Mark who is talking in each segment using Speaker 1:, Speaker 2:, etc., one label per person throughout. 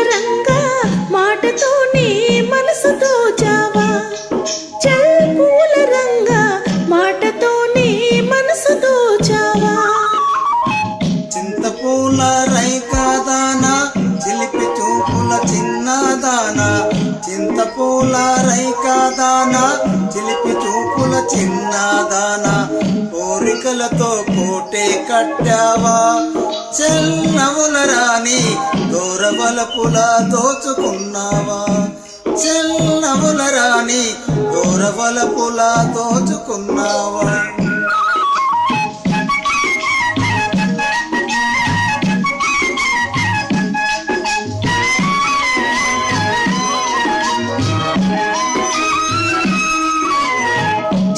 Speaker 1: రంగా మాటతోనే మనసు దోచావా చల్ పూల రంగా మాటతోనే మనసు దోచావా
Speaker 2: చింతపూల రైకాదానా చిలిపి చూపుల చిన్నదానా చింతపూల రైకాదానా చిలిపి చూపుల చిన్నదానా కోరికలతో కోటే కట్టావా చెల్లవుల రాణి దూరవలపుల దోచుకున్నావా చెల్లవుల రాణి దూరవలపుల దోచుకున్నావా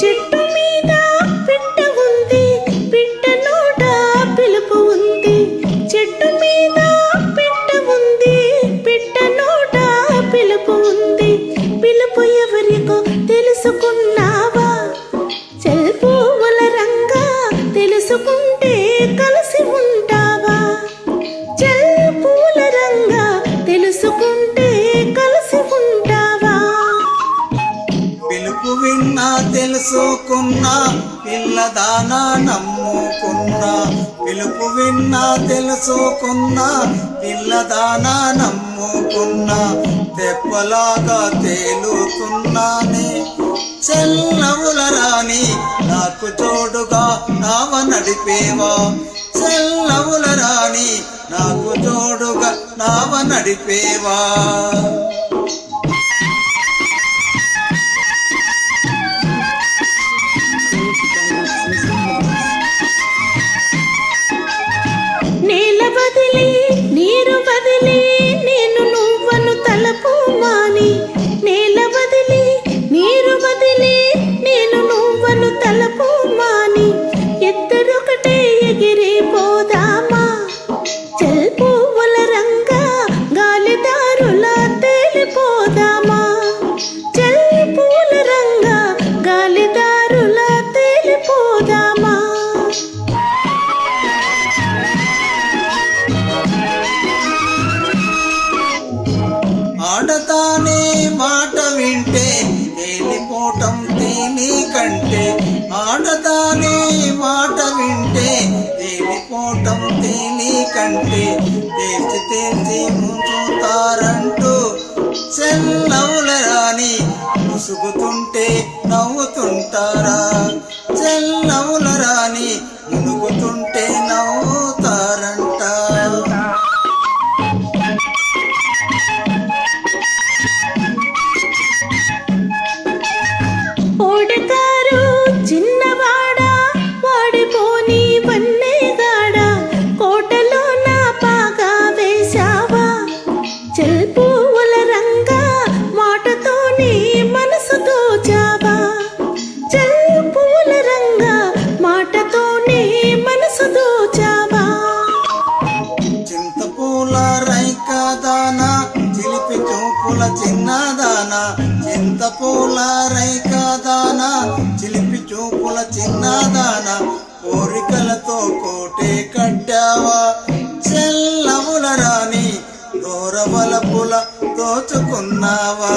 Speaker 1: చెట్టు మీద పిట్ట ఉంది పిట్ట నోట పిలుపు ఉంది చెట్టు మీద పిట్ట ఉంది పిట్ట నోట పిలుపు ఉంది పిలుపు ఎవరికో తెలుసుకున్నావా చల్ పూల రంగా తెలుసుకుంటే కలిసి ఉంటావా చల్ పూల రంగా తెలుసుకుంటే కలిసి ఉంటావా
Speaker 2: పిలుపు విన్నా తెలుసుకున్నా పిల్లదానా నమ్ముకున్నా పిలుపు విన్నా తెలుసుకున్నా పిల్లదానా నమ్ముకున్నా తెప్పలాగా తేలుతున్నానే చెల్లవుల రాణి నాకు జోడుగా నావ నడిపేవా చెల్లవుల రాణి నాకు జోడుగా నావ నడిపేవా
Speaker 1: నేల బదిలి నీరు బదిలి నేను నువ్వను తలపు మాని నేల బదిలి నీరు బదిలి నేను నువ్వను తలపు మాని ఇద్దరొకటే ఎగిరిపోదామా చల్ పువ్వుల రంగా గాలిదారులా తేలిపోదామా చల్ పూల రంగా గాలిదారులా తేలిపోదామా
Speaker 2: ఆడతానే మాట వింటే తేలిపోవటం తేలి కంటే ఆడతానే మాట వింటే తేలిపోవటం తేలి కంటే తేల్చి తేల్చి ముంచుతారంటూ చెల్లవుల రాణి ముసుగుతుంటే నవ్వుతుంటారా చెల్లవుల రాణి మునుగుతుంటే నవ్వుతారంట
Speaker 1: ఓడకారు చిన్నవాడా వాడిపోని వన్నేగాడా కోటలో నా పాగా వేశావా చల్ పూల రంగా మాటతోనే మనసు దోచావా చల్ పూల రంగా మాటతోనే మనసు దోచావా
Speaker 2: చింతపూల రైకాదానా చిలిపి చూపుల చిన్నదానా చింతపూల రైకాదానా చిలిపి చూపుల చిన్నదానా కోరికలతో కోటే కట్టావా చెల్లవుల రాణి దూరవలపుల దోచుకున్నావా